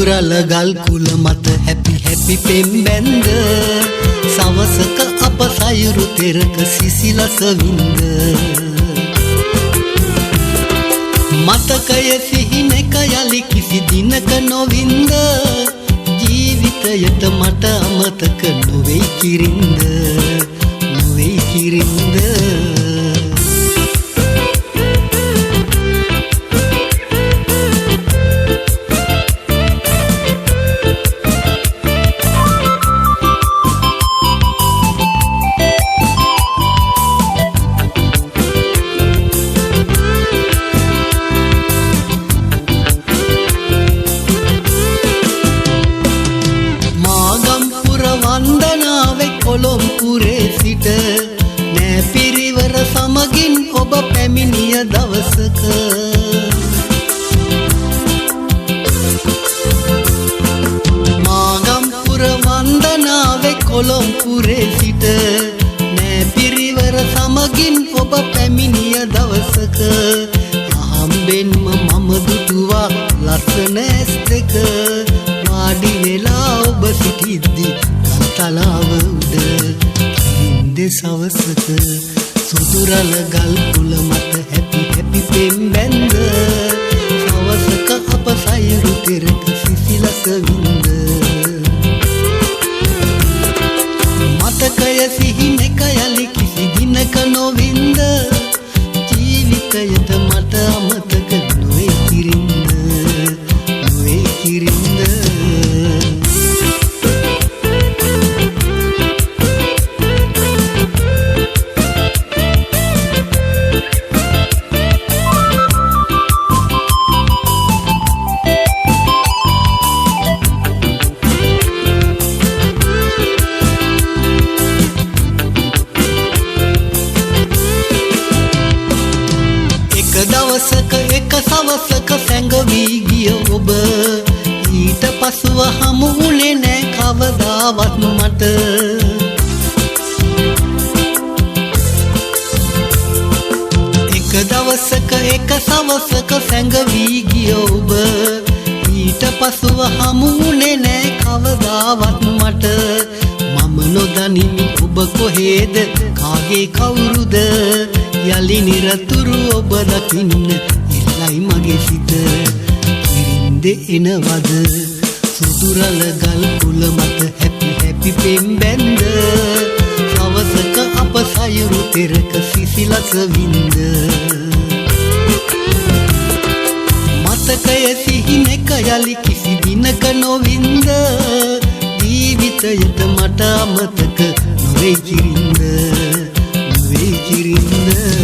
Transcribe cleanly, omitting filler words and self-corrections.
සුදුරල ගල් කුල මත හැපි හැපි පෙම්බැන්ද සවසක අප සයුරු තෙරක සිසිලස වින්ද මතකය සිහිනක යලි කිසි දිනක නොවින්ද ජීවිතයට මට අමතක නොවෙයි කිරින්ද නොවෙයි කිරින්ද කොළොම්පුරේ සිට නෑ පිරිවර සමගින් ඔබ පැමිණිය දවසක මාගම්පුර වන්දනාවේ කොළොම්පුරේ සිට නෑ පිරිවර සමගින් ඔබ පැමිණිය දවසක අහම්බෙන්ම මම දුටුවා ලස්සන ඇස් දෙක වාඩි වෙලා ඔබ සිටිද්දි තලාව උඩ කිරින්ද සවසක සුදුරල ගල් කුල මත හැපි හැපි පෙම්බැන්ද සවසක අප සයුරු තෙරක සිසිලස වින්ද මතකය සිහිනක යලි කිසි දිනක නොවින්ද ජීවිතයට මට අමතක නොවේ කිරින්ද නොවේ කිරින්ද දවසක එක සවසක සැඟවී ගිය ඔබ ඊට පසුව හමු වුණේ නෑ කවදාවත් මට එක දවසක එක සවසක සැඟවී ගිය ඔබ ඊට පසුව හමු වුණේ නෑ කවදාවත් මට මම නොදනිමි ඔබ කොහේද කාගේ කවුරුද යලි නිරතුරු ඔබ දකින්න ඉල්ලයි මගේ සිත කිරින්ද එනවද සුදුරල ගල් කුල මත හැපි හැපි පෙම්බැන්ද සවසක අප සයුරු තෙරක සිසිලස වින්ද මතකය සිහිනක යලි කිසි දිනක නොවින්ද ජීවිතයට මට අමතක නොවේ කිරින්ද නොවේ කිරින්ද